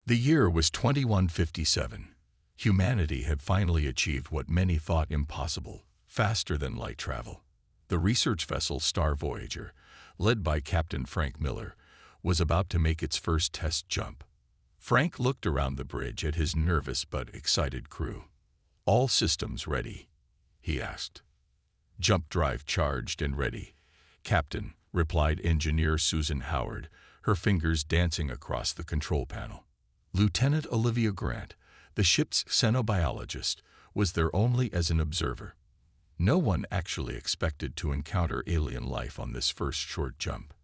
The year was 2157. Humanity had finally achieved what many thought impossible, faster than light travel. The research vessel Star Voyager, led by Captain Frank Miller, was about to make its first test jump. Frank looked around the bridge at his nervous but excited crew. "All systems ready?" he asked. "Jump drive charged and ready, Captain," replied Engineer Susan Howard, her fingers dancing across the control panel. Lieutenant Olivia Grant, the ship's xenobiologist, was there only as an observer. No one actually expected to encounter alien life on this first short jump.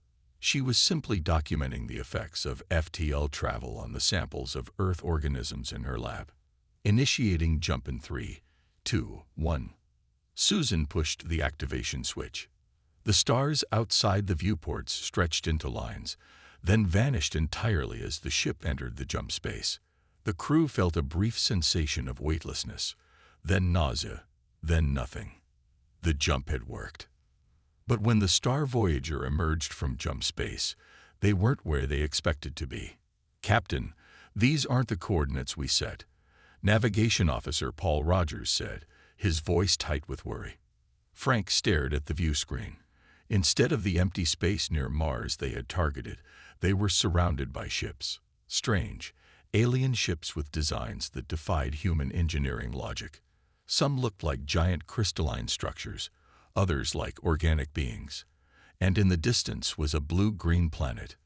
She was simply documenting the effects of FTL travel on the samples of Earth organisms in her lab. Initiating jump in 3, 2, 1. Susan pushed the activation switch. The stars outside the viewports stretched into lines, then vanished entirely as the ship entered the jump space. The crew felt a brief sensation of weightlessness, then nausea, then nothing. The jump had worked. But when the Star Voyager emerged from jump space, they weren't where they expected to be. "Captain, these aren't the coordinates we set," Navigation Officer Paul Rogers said, his voice tight with worry. Frank stared at the view screen. Instead of the empty space near Mars they had targeted, they were surrounded by ships. Strange, alien ships with designs that defied human engineering logic. Some looked like giant crystalline structures, others like organic beings. And in the distance was a blue-green planet.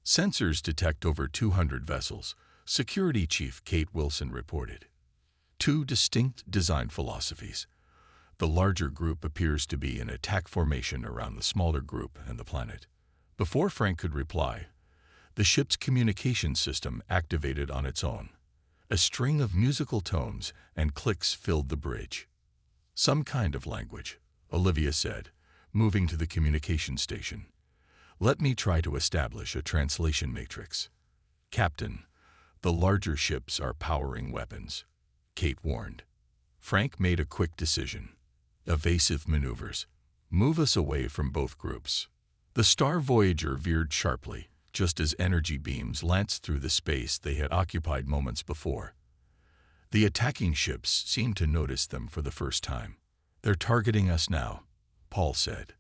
"Sensors detect over 200 vessels," Security Chief Kate Wilson reported. Two distinct design philosophies. The larger group appears to be in attack formation around the smaller group and the planet. Before Frank could reply, the ship's communication system activated on its own. A string of musical tones and clicks filled the bridge. "Some kind of language," Olivia said, moving to the communication station. "Let me try to establish a translation matrix." "Captain, the larger ships are powering weapons," Kate warned. Frank made a quick decision. "Evasive maneuvers. Move us away from both groups." The Star Voyager veered sharply, just as energy beams lanced through the space they had occupied moments before. The attacking ships seemed to notice them for the first time. "They're targeting us now," Paul said.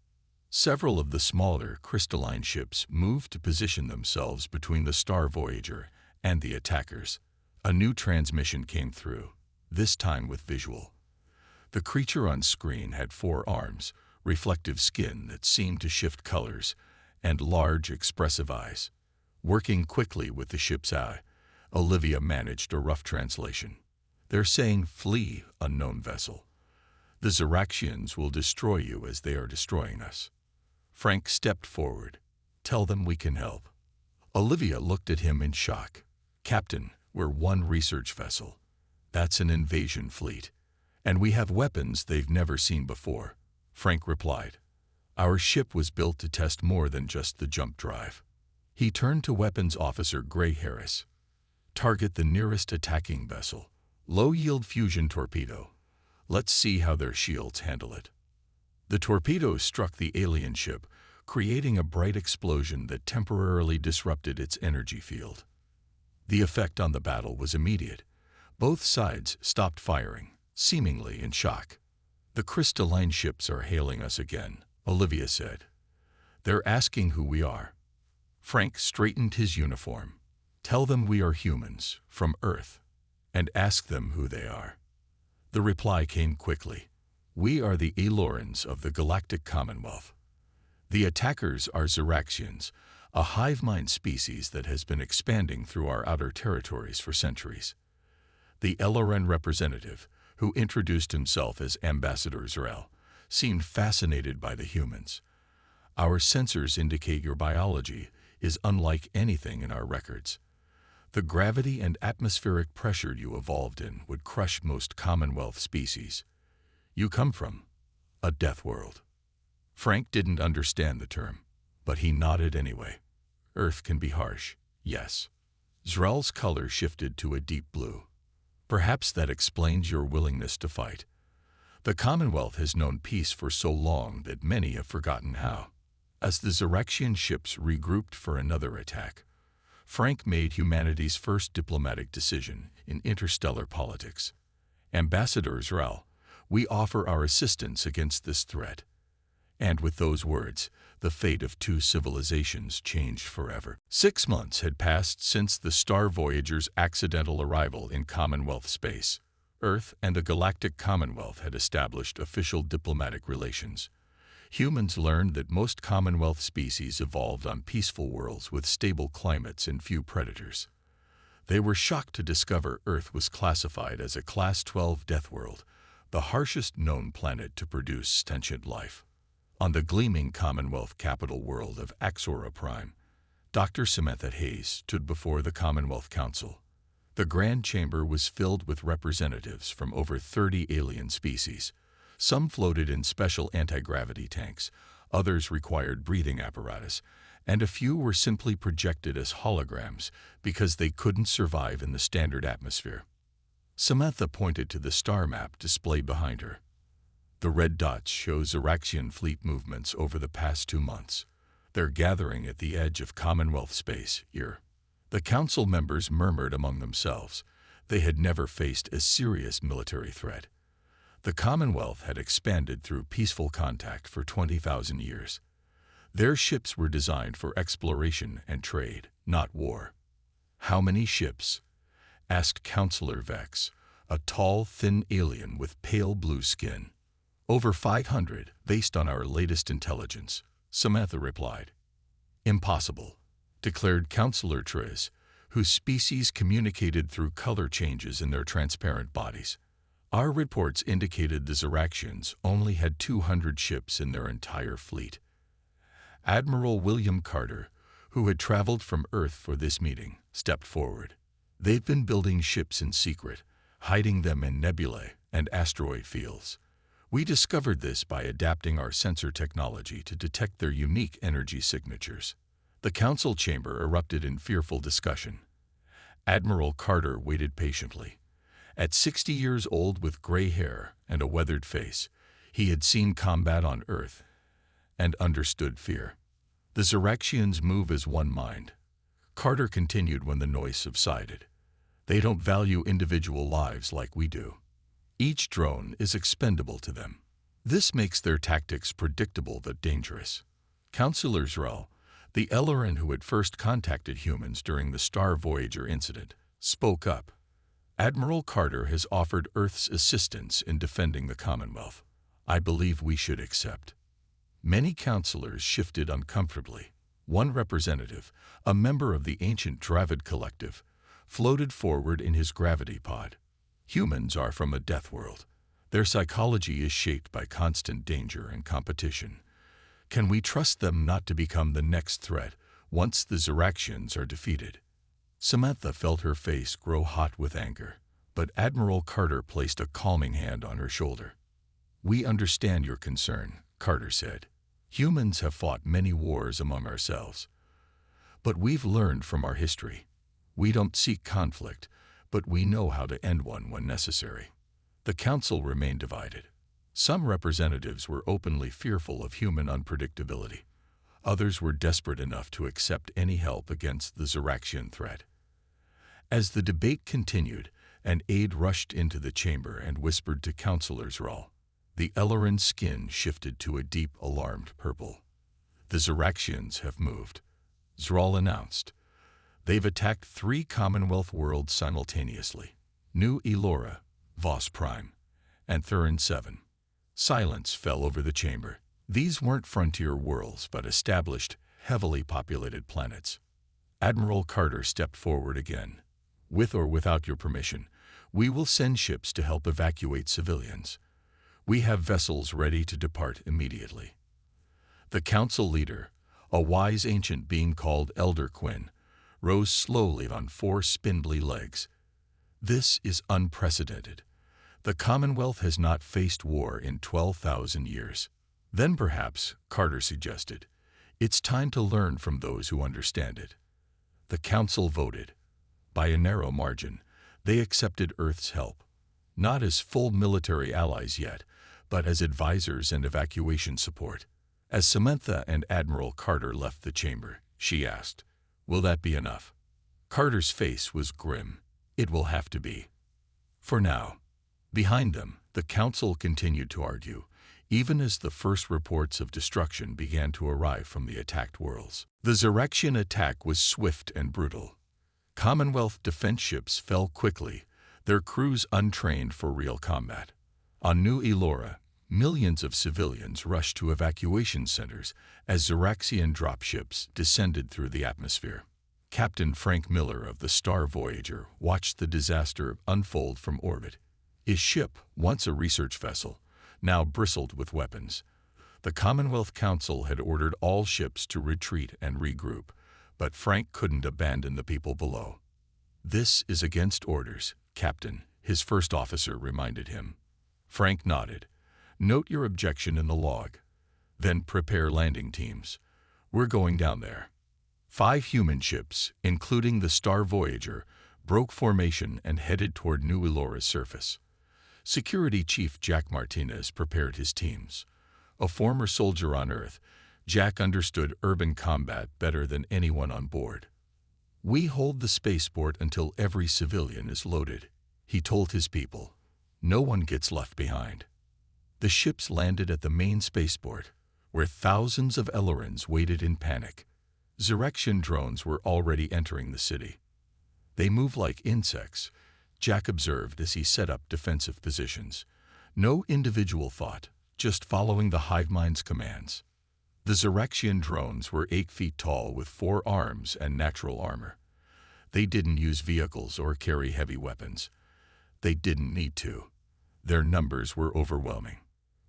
Several of the smaller, crystalline ships moved to position themselves between the Star Voyager and the attackers. A new transmission came through, this time with visual. The creature on screen had 4 arms, reflective skin that seemed to shift colors, and large, expressive eyes. Working quickly with the ship's eye, Olivia managed a rough translation. "They're saying, 'Flee, unknown vessel. The Ziraxians will destroy you as they are destroying us.'" Frank stepped forward. "Tell them we can help." Olivia looked at him in shock. "Captain, we're one research vessel. That's an invasion fleet. And we have weapons they've never seen before," Frank replied. "Our ship was built to test more than just the jump drive." He turned to Weapons Officer Gray Harris. "Target the nearest attacking vessel. Low-yield fusion torpedo. Let's see how their shields handle it." The torpedo struck the alien ship, creating a bright explosion that temporarily disrupted its energy field. The effect on the battle was immediate. Both sides stopped firing, seemingly in shock. "The crystalline ships are hailing us again," Olivia said. "They're asking who we are." Frank straightened his uniform. "Tell them we are humans, from Earth, and ask them who they are." The reply came quickly. "We are the Elorans of the Galactic Commonwealth. The attackers are Ziraxians, a hive mind species that has been expanding through our outer territories for centuries." The Eloran representative, who introduced himself as Ambassador Zrel, seemed fascinated by the humans. "Our sensors indicate your biology is unlike anything in our records. The gravity and atmospheric pressure you evolved in would crush most Commonwealth species. You come from a death world." Frank didn't understand the term, but he nodded anyway. "Earth can be harsh, yes." Zral's color shifted to a deep blue. "Perhaps that explains your willingness to fight. The Commonwealth has known peace for so long that many have forgotten how." As the Ziraxian ships regrouped for another attack, Frank made humanity's first diplomatic decision in interstellar politics. Ambassador Israel, we offer our assistance against this threat. And with those words, the fate of two civilizations changed forever. 6 months had passed since the Star Voyager's accidental arrival in Commonwealth space. Earth and the Galactic Commonwealth had established official diplomatic relations. Humans learned that most Commonwealth species evolved on peaceful worlds with stable climates and few predators. They were shocked to discover Earth was classified as a Class 12 death world, the harshest known planet to produce sentient life. On the gleaming Commonwealth capital world of Axora Prime, Dr. Samantha Hayes stood before the Commonwealth Council. The Grand Chamber was filled with representatives from over 30 alien species. Some floated in special anti-gravity tanks, others required breathing apparatus, and a few were simply projected as holograms because they couldn't survive in the standard atmosphere. Samantha pointed to the star map displayed behind her. The red dots show Xeraxian fleet movements over the past 2 months. They're gathering at the edge of Commonwealth space here. The council members murmured among themselves. They had never faced a serious military threat. The Commonwealth had expanded through peaceful contact for 20,000 years. Their ships were designed for exploration and trade, not war. "How many ships?" asked Counselor Vex, a tall, thin alien with pale blue skin. "Over 500, based on our latest intelligence," Samantha replied. "Impossible," declared Counselor Triz, whose species communicated through color changes in their transparent bodies. "Our reports indicated the Xeraxians only had 200 ships in their entire fleet." Admiral William Carter, who had traveled from Earth for this meeting, stepped forward. "They've been building ships in secret, hiding them in nebulae and asteroid fields. We discovered this by adapting our sensor technology to detect their unique energy signatures." The council chamber erupted in fearful discussion. Admiral Carter waited patiently. At 60 years old with gray hair and a weathered face, he had seen combat on Earth and understood fear. "The Xeraxians move as one mind," Carter continued when the noise subsided. "They don't value individual lives like we do. Each drone is expendable to them. This makes their tactics predictable but dangerous." Counselor Zrel, the Ellerin who had first contacted humans during the Star Voyager incident, spoke up. "Admiral Carter has offered Earth's assistance in defending the Commonwealth. I believe we should accept." Many counselors shifted uncomfortably. One representative, a member of the ancient Dravid collective, floated forward in his gravity pod. "Humans are from a death world. Their psychology is shaped by constant danger and competition. Can we trust them not to become the next threat once the Xeraxians are defeated?" Samantha felt her face grow hot with anger, but Admiral Carter placed a calming hand on her shoulder. "We understand your concern," Carter said. "Humans have fought many wars among ourselves. But we've learned from our history. We don't seek conflict, but we know how to end one when necessary." The council remained divided. Some representatives were openly fearful of human unpredictability. Others were desperate enough to accept any help against the Xeraxian threat. As the debate continued, an aide rushed into the chamber and whispered to Counselor Zral. The Ellerin's skin shifted to a deep, alarmed purple. "The Xeraxians have moved," Zral announced. "They've attacked 3 Commonwealth worlds simultaneously: New Elora, Voss Prime, and Thurin 7. Silence fell over the chamber. These weren't frontier worlds, but established, heavily populated planets. Admiral Carter stepped forward again. "With or without your permission, we will send ships to help evacuate civilians. We have vessels ready to depart immediately." The council leader, a wise ancient being called Elder Quinn, rose slowly on 4 spindly legs. "This is unprecedented. The Commonwealth has not faced war in 12,000 years. Then perhaps," Carter suggested, "it's time to learn from those who understand it." The council voted. By a narrow margin, they accepted Earth's help, not as full military allies yet, but as advisors and evacuation support. As Samantha and Admiral Carter left the chamber, she asked, "Will that be enough?" Carter's face was grim. It will have to be. For now. Behind them, the council continued to argue, even as the first reports of destruction began to arrive from the attacked worlds. The Xerexian attack was swift and brutal. Commonwealth defense ships fell quickly, their crews untrained for real combat. On New Elora, millions of civilians rushed to evacuation centers as Xerexian dropships descended through the atmosphere. Captain Frank Miller of the Star Voyager watched the disaster unfold from orbit. His ship, once a research vessel, now bristled with weapons. The Commonwealth Council had ordered all ships to retreat and regroup, but Frank couldn't abandon the people below. "This is against orders, Captain," his first officer reminded him. Frank nodded. "Note your objection in the log. Then prepare landing teams. We're going down there." 5 human ships, including the Star Voyager, broke formation and headed toward New Elora's surface. Security Chief Jack Martinez prepared his teams. A former soldier on Earth, Jack understood urban combat better than anyone on board. "We hold the spaceport until every civilian is loaded," he told his people. "No one gets left behind." The ships landed at the main spaceport, where thousands of Elorans waited in panic. Xerexian drones were already entering the city. "They move like insects," Jack observed as he set up defensive positions. No individual thought, just following the hive mind's commands. The Xerexian drones were 8 feet tall with 4 arms and natural armor. They didn't use vehicles or carry heavy weapons. They didn't need to. Their numbers were overwhelming.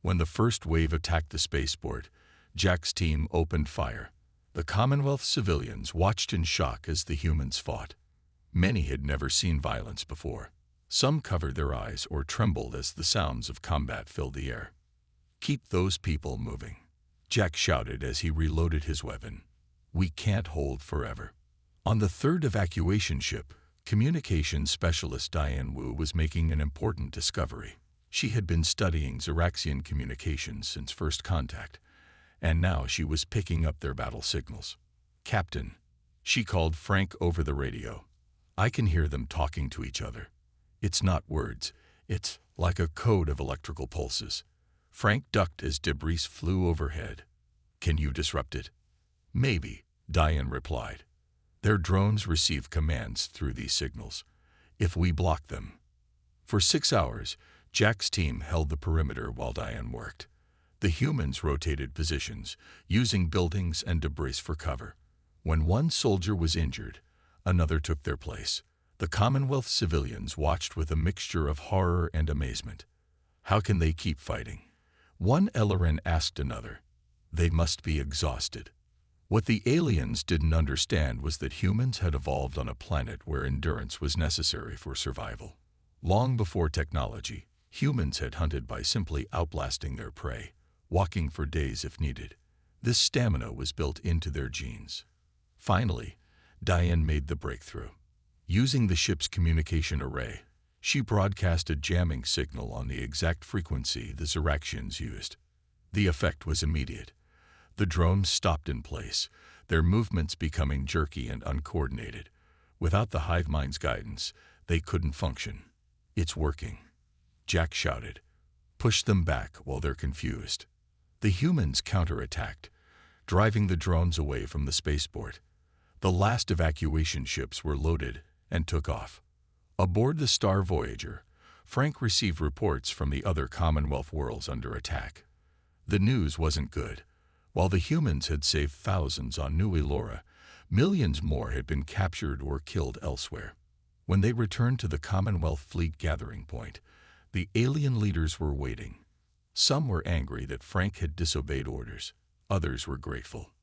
When the first wave attacked the spaceport, Jack's team opened fire. The Commonwealth civilians watched in shock as the humans fought. Many had never seen violence before. Some covered their eyes or trembled as the sounds of combat filled the air. "Keep those people moving," Jack shouted as he reloaded his weapon. "We can't hold forever." On the 3rd evacuation ship, communications specialist Diane Wu was making an important discovery. She had been studying Xerexian communications since first contact, and now she was picking up their battle signals. "Captain," she called Frank over the radio. "I can hear them talking to each other. It's not words. It's like a code of electrical pulses." Frank ducked as debris flew overhead. "Can you disrupt it?" "Maybe," Diane replied. "Their drones receive commands through these signals. If we block them." For 6 hours, Jack's team held the perimeter while Diane worked. The humans rotated positions, using buildings and debris for cover. When one soldier was injured, another took their place. The Commonwealth civilians watched with a mixture of horror and amazement. "How can they keep fighting?" One Eloran asked another. "They must be exhausted." What the aliens didn't understand was that humans had evolved on a planet where endurance was necessary for survival. Long before technology, humans had hunted by simply outlasting their prey, walking for days if needed. This stamina was built into their genes. Finally, Diane made the breakthrough. Using the ship's communication array, she broadcast a jamming signal on the exact frequency the Xerexians used. The effect was immediate. The drones stopped in place, their movements becoming jerky and uncoordinated. Without the hive mind's guidance, they couldn't function. "It's working," Jack shouted. "Push them back while they're confused." The humans counterattacked, driving the drones away from the spaceport. The last evacuation ships were loaded and took off. Aboard the Star Voyager, Frank received reports from the other Commonwealth worlds under attack. The news wasn't good. While the humans had saved thousands on New Elora, millions more had been captured or killed elsewhere. When they returned to the Commonwealth fleet gathering point, the alien leaders were waiting. Some were angry that Frank had disobeyed orders. Others were grateful.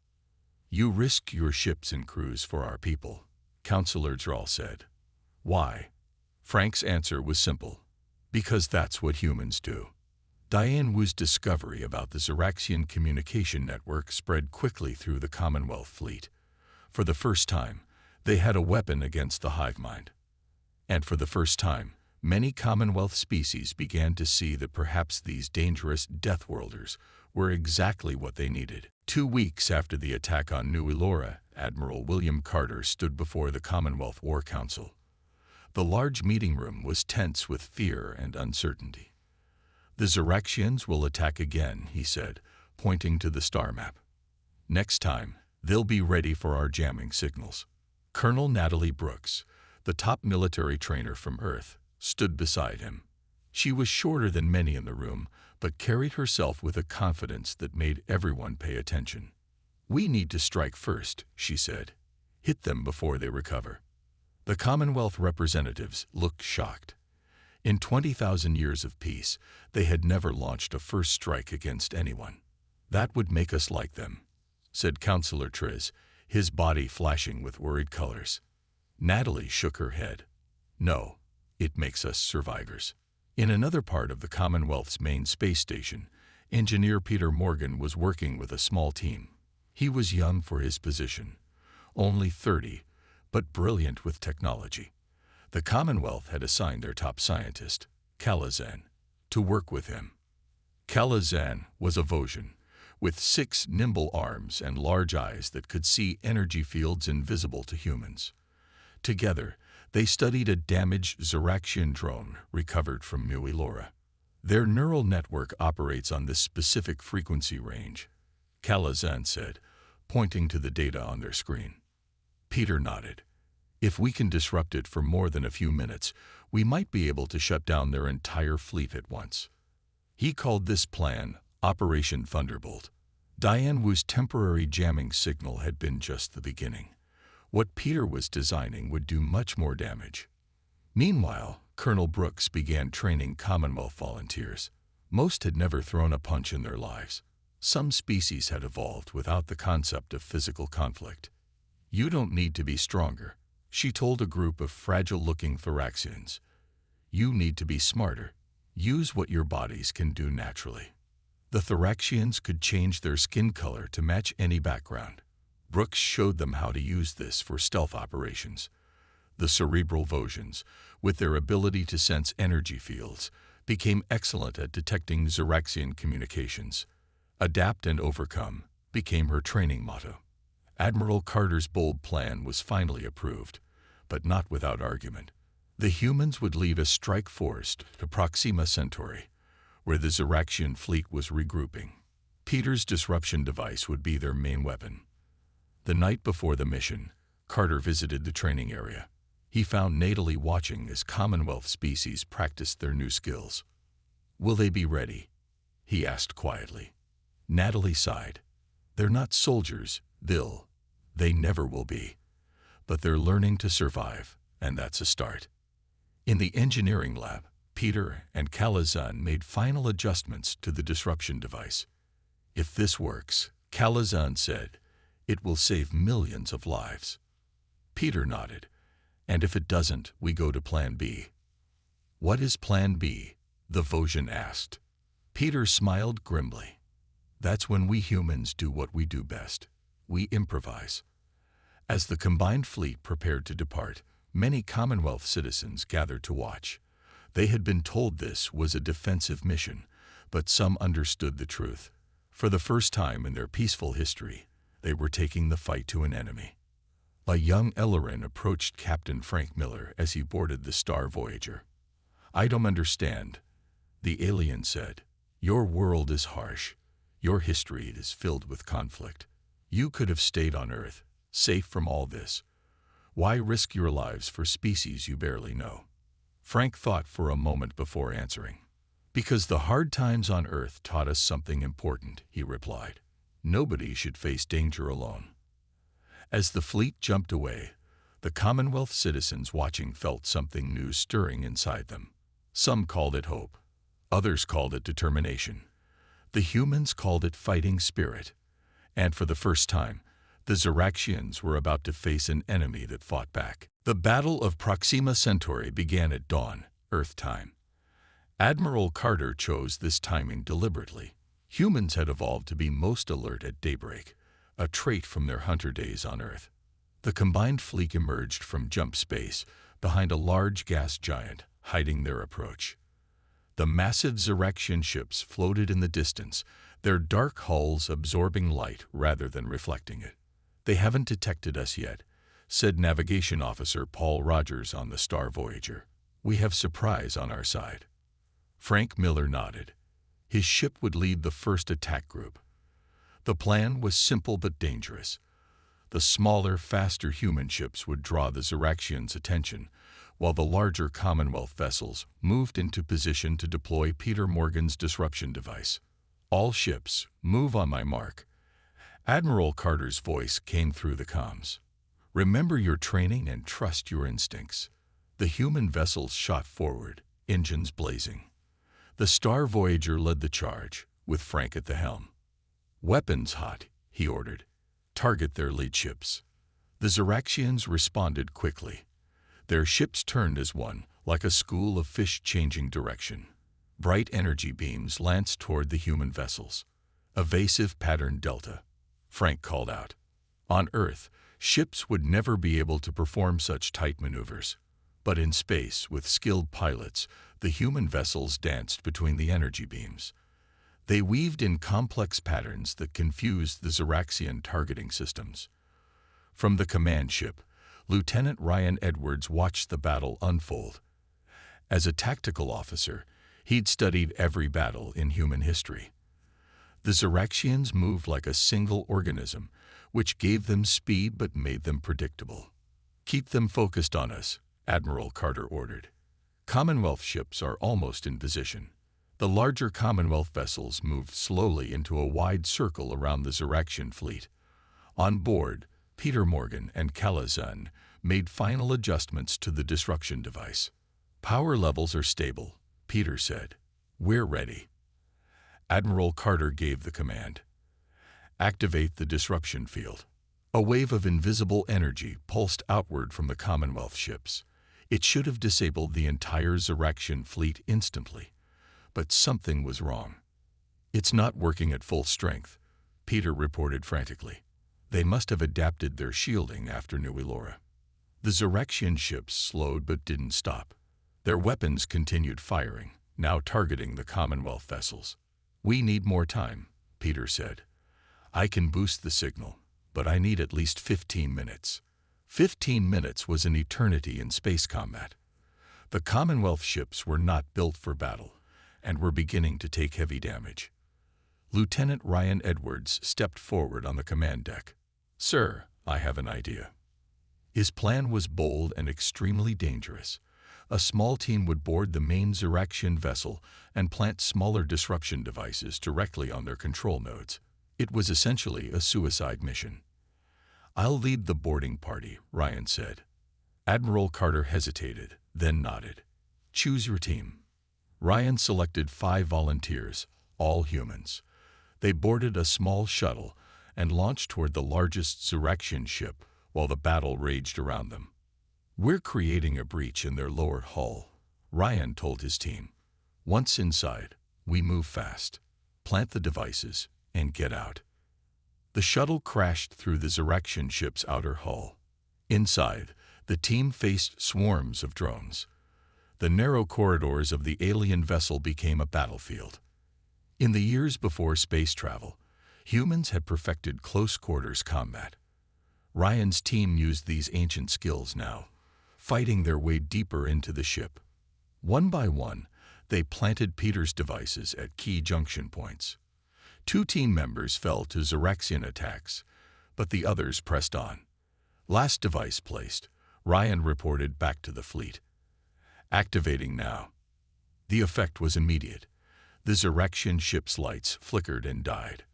"You risked your ships and crews for our people," Counselor Drall said. "Why?" Frank's answer was simple. "Because that's what humans do." Diane Wu's discovery about the Xerexian communication network spread quickly through the Commonwealth fleet. For the first time, they had a weapon against the hive mind. And for the first time, many Commonwealth species began to see that perhaps these dangerous Deathworlders were exactly what they needed. 2 weeks after the attack on New Elora, Admiral William Carter stood before the Commonwealth War Council. The large meeting room was tense with fear and uncertainty. "The Xeraxians will attack again," he said, pointing to the star map. "Next time, they'll be ready for our jamming signals." Colonel Natalie Brooks, the top military trainer from Earth, stood beside him. She was shorter than many in the room, but carried herself with a confidence that made everyone pay attention. "We need to strike first," she said. "Hit them before they recover." The Commonwealth representatives looked shocked. In 20,000 years of peace, they had never launched a first strike against anyone. "That would make us like them," said Councillor Triz, his body flashing with worried colors. Natalie shook her head. "No, it makes us survivors." In another part of the Commonwealth's main space station, engineer Peter Morgan was working with a small team. He was young for his position, only 30, but brilliant with technology. The Commonwealth had assigned their top scientist, Kalazan, to work with him. Kalazan was a Vosgian, with 6 nimble arms and large eyes that could see energy fields invisible to humans. Together, they studied a damaged Xeraxian drone recovered from Muilora. "Their neural network operates on this specific frequency range," Kalazan said, pointing to the data on their screen. Peter nodded. "If we can disrupt it for more than a few minutes, we might be able to shut down their entire fleet at once." He called this plan Operation Thunderbolt. Diane Wu's temporary jamming signal had been just the beginning. What Peter was designing would do much more damage. Meanwhile, Colonel Brooks began training Commonwealth volunteers. Most had never thrown a punch in their lives. Some species had evolved without the concept of physical conflict. "You don't need to be stronger," she told a group of fragile-looking Thoraxians. "You need to be smarter. Use what your bodies can do naturally." The Thoraxians could change their skin color to match any background. Brooks showed them how to use this for stealth operations. The cerebral Vosgians, with their ability to sense energy fields, became excellent at detecting Xeraxian communications. "Adapt and overcome" became her training motto. Admiral Carter's bold plan was finally approved, but not without argument. The humans would lead a strike force to Proxima Centauri, where the Xeraxian fleet was regrouping. Peter's disruption device would be their main weapon. The night before the mission, Carter visited the training area. He found Natalie watching as Commonwealth species practiced their new skills. "Will they be ready?" he asked quietly. Natalie sighed. "They're not soldiers, they never will be. But they're learning to survive, and that's a start." In the engineering lab, Peter and Kalazan made final adjustments to the disruption device. "If this works," Kalazan said, "it will save millions of lives." Peter nodded. "And if it doesn't, we go to Plan B." "What is Plan B?" the Vosgian asked. Peter smiled grimly. "That's when we humans do what we do best. We improvise." As the combined fleet prepared to depart, many Commonwealth citizens gathered to watch. They had been told this was a defensive mission, but some understood the truth. For the first time in their peaceful history, they were taking the fight to an enemy. A young Ellerin approached Captain Frank Miller as he boarded the Star Voyager. "I don't understand," the alien said. "Your world is harsh. Your history is filled with conflict. You could have stayed on Earth, safe from all this. Why risk your lives for species you barely know?" Frank thought for a moment before answering. "Because the hard times on Earth taught us something important," he replied. "Nobody should face danger alone." As the fleet jumped away, the Commonwealth citizens watching felt something new stirring inside them. Some called it hope. Others called it determination. The humans called it fighting spirit. And for the first time, the Xeraxians were about to face an enemy that fought back. The Battle of Proxima Centauri began at dawn, Earth time. Admiral Carter chose this timing deliberately. Humans had evolved to be most alert at daybreak, a trait from their hunter days on Earth. The combined fleet emerged from jump space behind a large gas giant, hiding their approach. The massive Xeraxian ships floated in the distance, their dark hulls absorbing light rather than reflecting it. "They haven't detected us yet," said Navigation Officer Paul Rogers on the Star Voyager. "We have surprise on our side." Frank Miller nodded. His ship would lead the first attack group. The plan was simple but dangerous. The smaller, faster human ships would draw the Xeraxians' attention, while the larger Commonwealth vessels moved into position to deploy Peter Morgan's disruption device. "All ships, move on my mark." Admiral Carter's voice came through the comms. "Remember your training and trust your instincts." The human vessels shot forward, engines blazing. The Star Voyager led the charge, with Frank at the helm. "Weapons hot," he ordered. "Target their lead ships." The Xeraxians responded quickly. Their ships turned as one, like a school of fish changing direction. Bright energy beams lanced toward the human vessels. "Evasive pattern Delta," Frank called out. On Earth, ships would never be able to perform such tight maneuvers. But in space, with skilled pilots, the human vessels danced between the energy beams. They weaved in complex patterns that confused the Xeraxian targeting systems. From the command ship, Lieutenant Ryan Edwards watched the battle unfold. As a tactical officer, he'd studied every battle in human history. The Xeraxians moved like a single organism, which gave them speed but made them predictable. "Keep them focused on us," Admiral Carter ordered. Commonwealth ships are almost in position. The larger Commonwealth vessels moved slowly into a wide circle around the Xeraxian fleet. On board, Peter Morgan and Calazan made final adjustments to the disruption device. "Power levels are stable," Peter said. "We're ready." Admiral Carter gave the command. "Activate the disruption field." A wave of invisible energy pulsed outward from the Commonwealth ships. It should have disabled the entire Xeraxian fleet instantly. But something was wrong. "It's not working at full strength," Peter reported frantically. "They must have adapted their shielding after New Elora." The Xeraxian ships slowed but didn't stop. Their weapons continued firing, now targeting the Commonwealth vessels. "We need more time," Peter said. "I can boost the signal, but I need at least 15 minutes. 15 minutes was an eternity in space combat. The Commonwealth ships were not built for battle, and were beginning to take heavy damage. Lieutenant Ryan Edwards stepped forward on the command deck. "Sir, I have an idea." His plan was bold and extremely dangerous. A small team would board the main Xeraxian vessel and plant smaller disruption devices directly on their control nodes. It was essentially a suicide mission. "I'll lead the boarding party," Ryan said. Admiral Carter hesitated, then nodded. "Choose your team." Ryan selected 5 volunteers, all humans. They boarded a small shuttle and launched toward the largest Xeraxian ship while the battle raged around them. "We're creating a breach in their lower hull," Ryan told his team. "Once inside, we move fast, plant the devices, and get out." The shuttle crashed through the Xeraxian ship's outer hull. Inside, the team faced swarms of drones. The narrow corridors of the alien vessel became a battlefield. In the years before space travel, humans had perfected close-quarters combat. Ryan's team used these ancient skills now, fighting their way deeper into the ship. One by one, they planted Peter's devices at key junction points. 2 team members fell to Xeraxian attacks, but the others pressed on. "Last device placed," Ryan reported back to the fleet. "Activating now." The effect was immediate. The Xeraxian ship's lights flickered and died.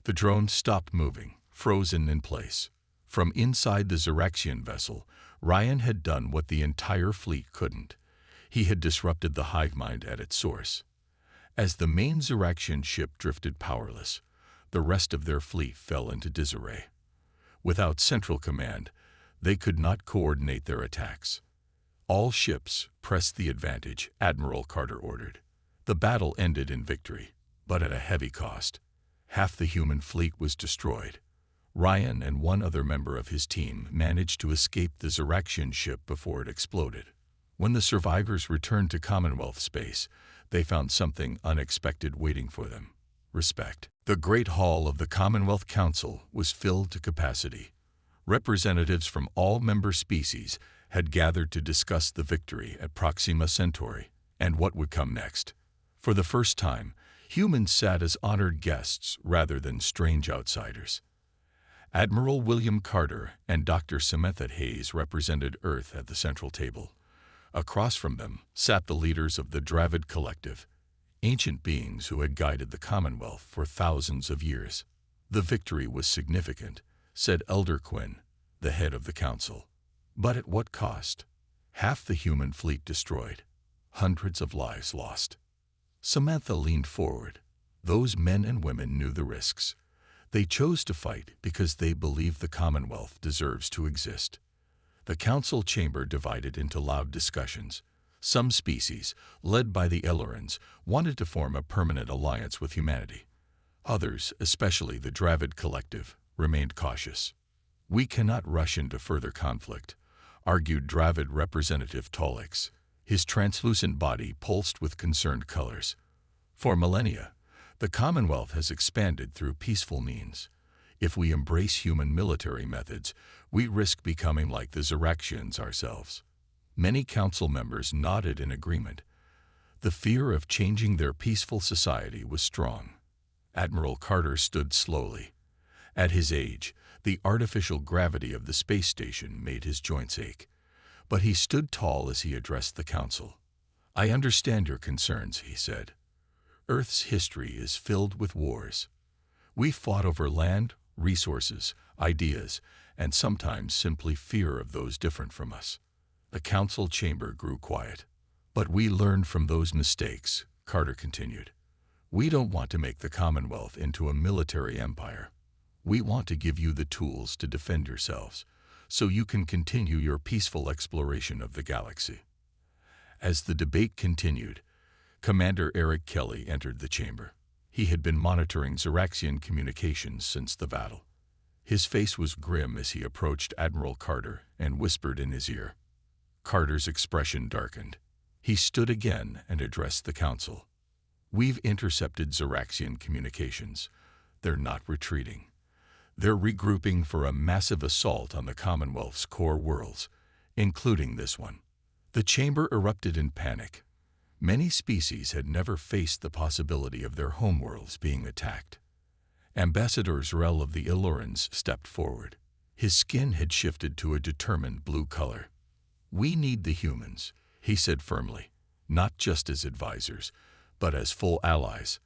The drones stopped moving, frozen in place. From inside the Xeraxian vessel, Ryan had done what the entire fleet couldn't. He had disrupted the hive mind at its source. As the main Xeraxian ship drifted powerless, the rest of their fleet fell into disarray. Without central command, they could not coordinate their attacks. "All ships, press the advantage," Admiral Carter ordered. The battle ended in victory, but at a heavy cost. Half the human fleet was destroyed. Ryan and 1 other member of his team managed to escape the Xeraxian ship before it exploded. When the survivors returned to Commonwealth space, they found something unexpected waiting for them: respect. The great hall of the Commonwealth Council was filled to capacity. Representatives from all member species had gathered to discuss the victory at Proxima Centauri and what would come next. For the first time, humans sat as honored guests rather than strange outsiders. Admiral William Carter and Dr. Samantha Hayes represented Earth at the central table. Across from them sat the leaders of the Dravid Collective, ancient beings who had guided the Commonwealth for thousands of years. The victory was significant, said Elder Quinn, the head of the council. But at what cost? Half the human fleet destroyed, hundreds of lives lost. Samantha leaned forward. Those men and women knew the risks. They chose to fight because they believed the Commonwealth deserves to exist. The council chamber divided into loud discussions. Some species, led by the Elorans, wanted to form a permanent alliance with humanity. Others, especially the Dravid Collective, remained cautious. "We cannot rush into further conflict," argued Dravid Representative Tolix. His translucent body pulsed with concerned colors. "For millennia, the Commonwealth has expanded through peaceful means. If we embrace human military methods, we risk becoming like the Xeraxians ourselves." Many council members nodded in agreement. The fear of changing their peaceful society was strong. Admiral Carter stood slowly. At his age, the artificial gravity of the space station made his joints ache. But he stood tall as he addressed the council. "I understand your concerns," he said. "Earth's history is filled with wars. We fought over land, resources, ideas, and sometimes simply fear of those different from us." The council chamber grew quiet. "But we learned from those mistakes," Carter continued. "We don't want to make the Commonwealth into a military empire. We want to give you the tools to defend yourselves, so you can continue your peaceful exploration of the galaxy." As the debate continued, Commander Eric Kelly entered the chamber. He had been monitoring Xeraxian communications since the battle. His face was grim as he approached Admiral Carter and whispered in his ear. Carter's expression darkened. He stood again and addressed the council. "We've intercepted Xeraxian communications. They're not retreating. They're regrouping for a massive assault on the Commonwealth's core worlds, including this one." The chamber erupted in panic. Many species had never faced the possibility of their homeworlds being attacked. Ambassador Zrel of the Elorans stepped forward. His skin had shifted to a determined blue color. "We need the humans," he said firmly, "not just as advisors, but as full allies.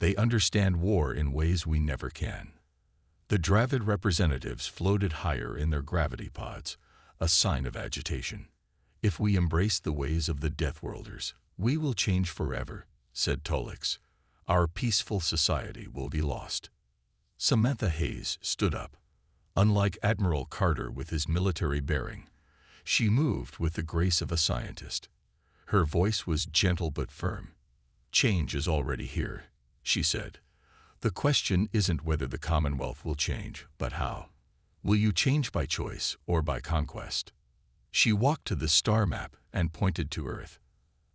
They understand war in ways we never can." The Dravid representatives floated higher in their gravity pods, a sign of agitation. "If we embrace the ways of the Deathworlders, we will change forever," said Tolix. "Our peaceful society will be lost." Samantha Hayes stood up. Unlike Admiral Carter with his military bearing, she moved with the grace of a scientist. Her voice was gentle but firm. "Change is already here," she said. "The question isn't whether the Commonwealth will change, but how. Will you change by choice or by conquest?" She walked to the star map and pointed to Earth.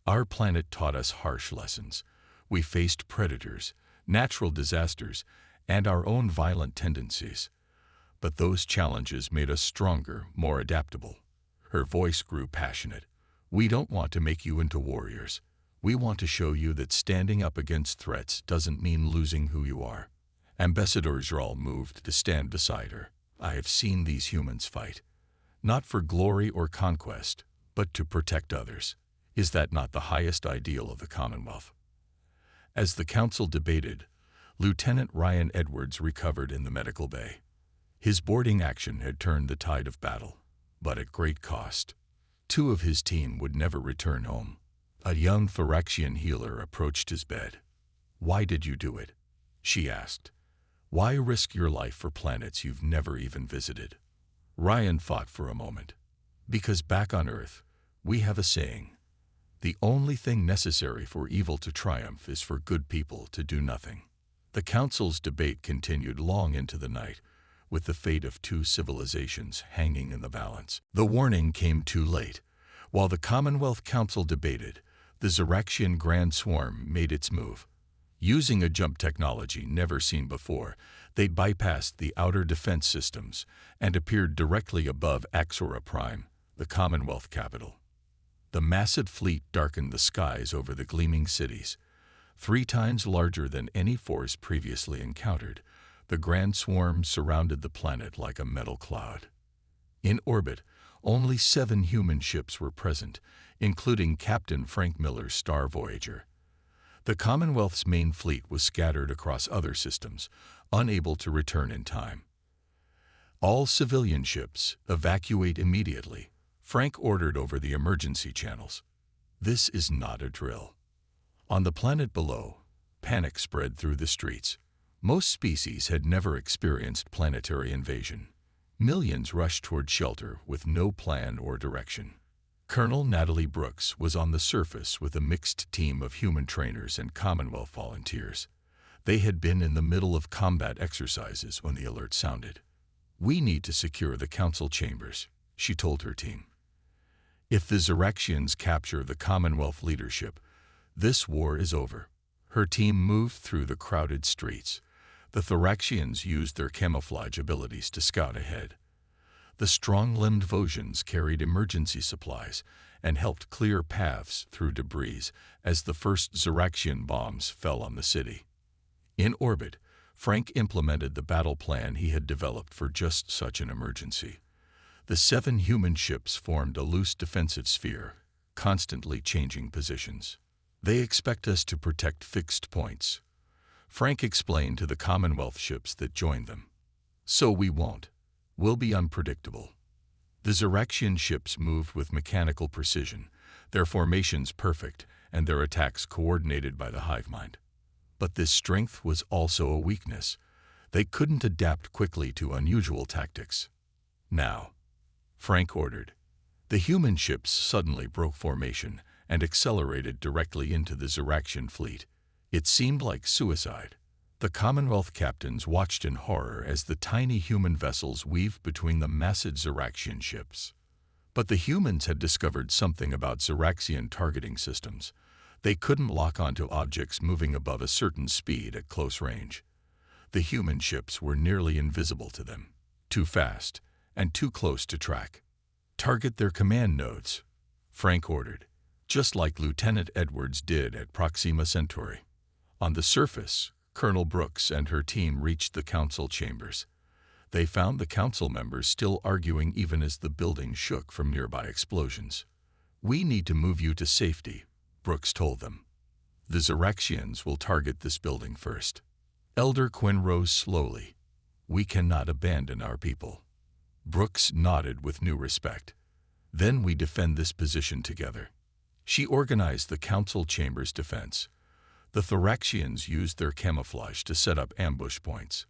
"Our planet taught us harsh lessons. We faced predators, natural disasters, and our own violent tendencies. But those challenges made us stronger, more adaptable." Her voice grew passionate. "We don't want to make you into warriors. We want to show you that standing up against threats doesn't mean losing who you are." Ambassador Zral moved to stand beside her. "I have seen these humans fight, not for glory or conquest, but to protect others. Is that not the highest ideal of the Commonwealth?" As the council debated, Lieutenant Ryan Edwards recovered in the medical bay. His boarding action had turned the tide of battle, but at great cost. 2 of his team would never return home. A young Xeraxian healer approached his bed. "Why did you do it?" she asked. "Why risk your life for planets you've never even visited?" Ryan thought for a moment. "Because back on Earth, we have a saying. The only thing necessary for evil to triumph is for good people to do nothing." The council's debate continued long into the night, with the fate of 2 civilizations hanging in the balance. The warning came too late. While the Commonwealth Council debated, the Xeraxian Grand Swarm made its move. Using a jump technology never seen before, they bypassed the outer defense systems and appeared directly above Axora Prime, the Commonwealth capital. The massive fleet darkened the skies over the gleaming cities. 3 times larger than any force previously encountered, the grand swarm surrounded the planet like a metal cloud. In orbit, only 7 human ships were present, including Captain Frank Miller's Star Voyager. The Commonwealth's main fleet was scattered across other systems, unable to return in time. All civilian ships, evacuate immediately, Frank ordered over the emergency channels. This is not a drill. On the planet below, panic spread through the streets. Most species had never experienced planetary invasion. Millions rushed toward shelter with no plan or direction. Colonel Natalie Brooks was on the surface with a mixed team of human trainers and Commonwealth volunteers. They had been in the middle of combat exercises when the alert sounded. "We need to secure the council chambers," she told her team. "If the Xeraxians capture the Commonwealth leadership, this war is over." Her team moved through the crowded streets. The Thoraxians used their camouflage abilities to scout ahead. The strong-limbed Vosians carried emergency supplies and helped clear paths through debris as the first Xeraxian bombs fell on the city. In orbit, Frank implemented the battle plan he had developed for just such an emergency. The 7 human ships formed a loose defensive sphere, constantly changing positions. "They expect us to protect fixed points," Frank explained to the Commonwealth ships that joined them. "So we won't. We'll be unpredictable." The Xeraxian ships moved with mechanical precision, their formations perfect and their attacks coordinated by the hive mind. But this strength was also a weakness. They couldn't adapt quickly to unusual tactics. "Now," Frank ordered. The human ships suddenly broke formation and accelerated directly into the Xeraxian fleet. It seemed like suicide. The Commonwealth captains watched in horror as the tiny human vessels weaved between the massive Xeraxian ships. But the humans had discovered something about Xeraxian targeting systems. They couldn't lock onto objects moving above a certain speed at close range. The human ships were nearly invisible to them, too fast and too close to track. "Target their command nodes," Frank ordered, just like Lieutenant Edwards did at Proxima Centauri. On the surface, Colonel Brooks and her team reached the council chambers. They found the council members still arguing even as the building shook from nearby explosions. "We need to move you to safety," Brooks told them. "The Xeraxians will target this building first." Elder Quinn rose slowly. "We cannot abandon our people." Brooks nodded with new respect. "Then we defend this position together." She organized the council chamber's defense. The Thoraxians used their camouflage to set up ambush points.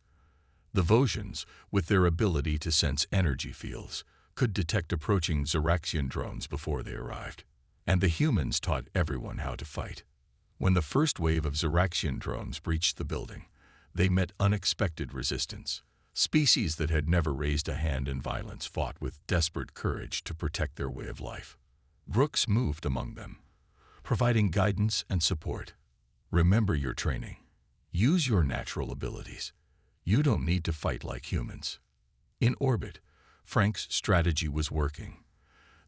The Vosians, with their ability to sense energy fields, could detect approaching Xeraxian drones before they arrived. And the humans taught everyone how to fight. When the first wave of Xeraxian drones breached the building, they met unexpected resistance. Species that had never raised a hand in violence fought with desperate courage to protect their way of life. Brooks moved among them, providing guidance and support. "Remember your training. Use your natural abilities. You don't need to fight like humans." In orbit, Frank's strategy was working.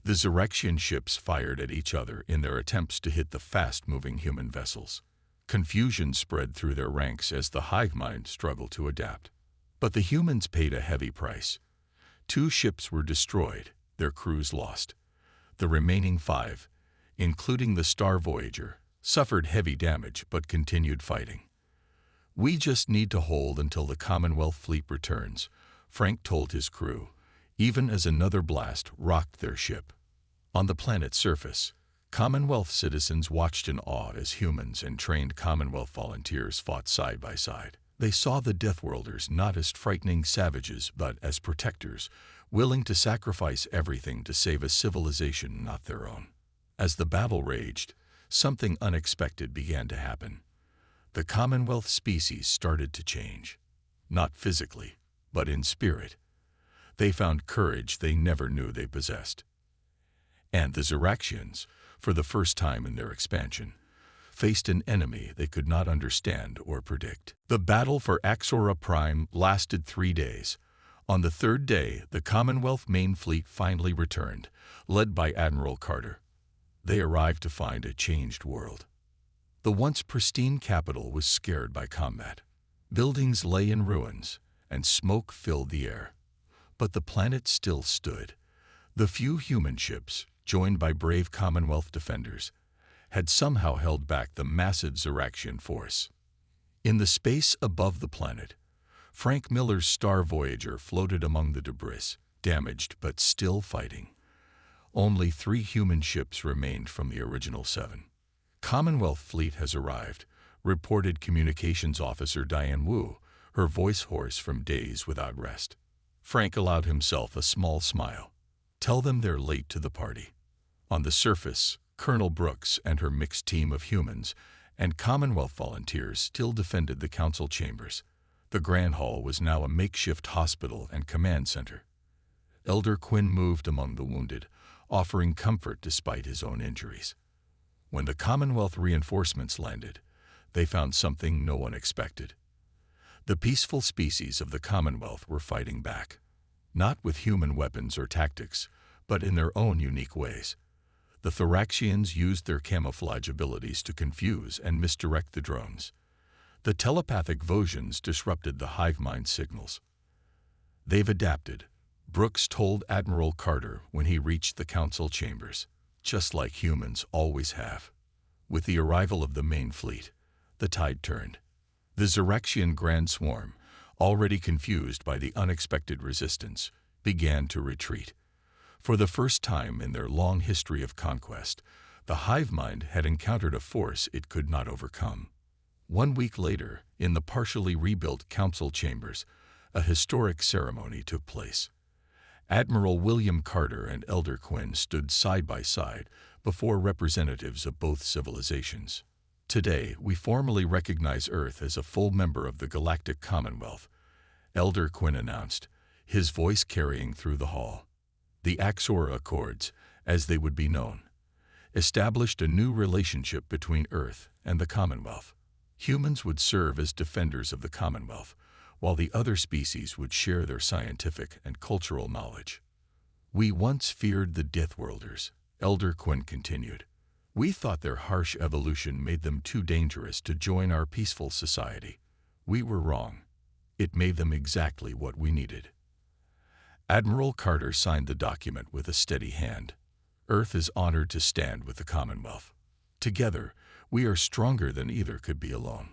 The Xeraxian ships fired at each other in their attempts to hit the fast-moving human vessels. Confusion spread through their ranks as the hive mind struggled to adapt. But the humans paid a heavy price. 2 ships were destroyed, their crews lost. The remaining 5, including the Star Voyager, suffered heavy damage but continued fighting. "We just need to hold until the Commonwealth fleet returns," Frank told his crew, even as another blast rocked their ship. On the planet's surface, Commonwealth citizens watched in awe as humans and trained Commonwealth volunteers fought side by side. They saw the Deathworlders not as frightening savages but as protectors, willing to sacrifice everything to save a civilization not their own. As the battle raged, something unexpected began to happen. The Commonwealth species started to change. Not physically, but in spirit. They found courage they never knew they possessed. And the Xeraxians, for the first time in their expansion, faced an enemy they could not understand or predict. The battle for Axora Prime lasted 3 days. On the third day, the Commonwealth main fleet finally returned, led by Admiral Carter. They arrived to find a changed world. The once pristine capital was scared by combat. Buildings lay in ruins, and smoke filled the air. But the planet still stood. The few human ships, joined by brave Commonwealth defenders, had somehow held back the massive Ziraxian force. In the space above the planet, Frank Miller's Star Voyager floated among the debris, damaged but still fighting. Only 3 human ships remained from the original 7. Commonwealth fleet has arrived, reported Communications Officer Diane Wu, her voice hoarse from days without rest. Frank allowed himself a small smile. Tell them they're late to the party. On the surface, Colonel Brooks and her mixed team of humans and Commonwealth volunteers still defended the council chambers. The Grand Hall was now a makeshift hospital and command center. Elder Quinn moved among the wounded, offering comfort despite his own injuries. When the Commonwealth reinforcements landed, they found something no one expected. The peaceful species of the Commonwealth were fighting back, not with human weapons or tactics, but in their own unique ways. The Thoraxians used their camouflage abilities to confuse and misdirect the drones. The telepathic Vosians disrupted the hive mind signals. They've adapted, Brooks told Admiral Carter when he reached the council chambers, just like humans always have. With the arrival of the main fleet, the tide turned. The Ziraxian Grand Swarm, already confused by the unexpected resistance, began to retreat. For the first time in their long history of conquest, the hive mind had encountered a force it could not overcome. 1 week later, in the partially rebuilt council chambers, a historic ceremony took place. Admiral William Carter and Elder Quinn stood side by side before representatives of both civilizations. Today, we formally recognize Earth as a full member of the Galactic Commonwealth, Elder Quinn announced, his voice carrying through the hall. The Axora Accords, as they would be known, established a new relationship between Earth and the Commonwealth. Humans would serve as defenders of the Commonwealth, while the other species would share their scientific and cultural knowledge. We once feared the Deathworlders, Elder Quinn continued. We thought their harsh evolution made them too dangerous to join our peaceful society. We were wrong. It made them exactly what we needed. Admiral Carter signed the document with a steady hand. Earth is honored to stand with the Commonwealth. Together, we are stronger than either could be alone.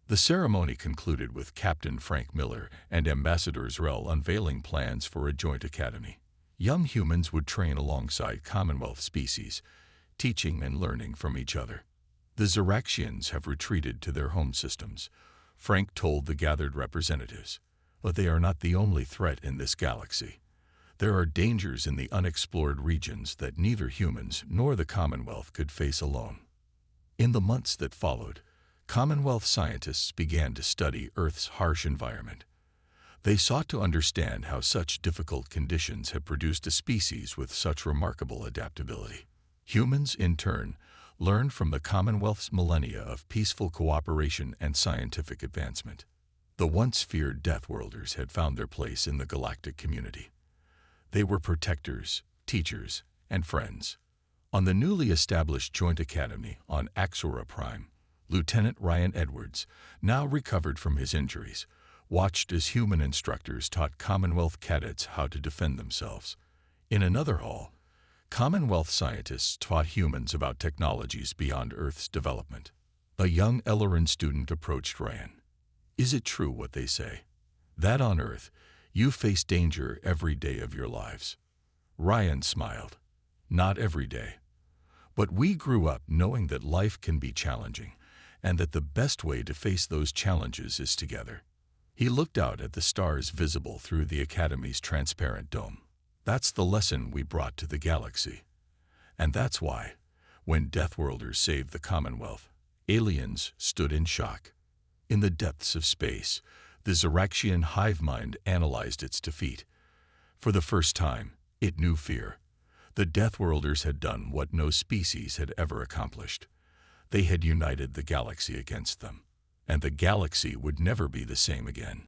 The ceremony concluded with Captain Frank Miller and Ambassador Zrel unveiling plans for a joint academy. Young humans would train alongside Commonwealth species, teaching and learning from each other. The Ziraxians have retreated to their home systems, Frank told the gathered representatives. But they are not the only threat in this galaxy. There are dangers in the unexplored regions that neither humans nor the Commonwealth could face alone. In the months that followed, Commonwealth scientists began to study Earth's harsh environment. They sought to understand how such difficult conditions had produced a species with such remarkable adaptability. Humans, in turn, learned from the Commonwealth's millennia of peaceful cooperation and scientific advancement. The once feared Deathworlders had found their place in the galactic community. They were protectors, teachers, and friends. On the newly established Joint Academy on Axora Prime, Lieutenant Ryan Edwards, now recovered from his injuries, watched as human instructors taught Commonwealth cadets how to defend themselves. In another hall, Commonwealth scientists taught humans about technologies beyond Earth's development. A young Ellerin student approached Ryan. Is it true what they say, that on Earth you face danger every day of your lives? Ryan smiled. Not every day. But we grew up knowing that life can be challenging, and that the best way to face those challenges is together. He looked out at the stars visible through the Academy's transparent dome. That's the lesson we brought to the galaxy. And that's why, when Deathworlders saved the Commonwealth, aliens stood in shock. In the depths of space, the Ziraxian hive mind analyzed its defeat. For the first time, it knew fear. The Deathworlders had done what no species had ever accomplished. They had united the galaxy against them, and the galaxy would never be the same again.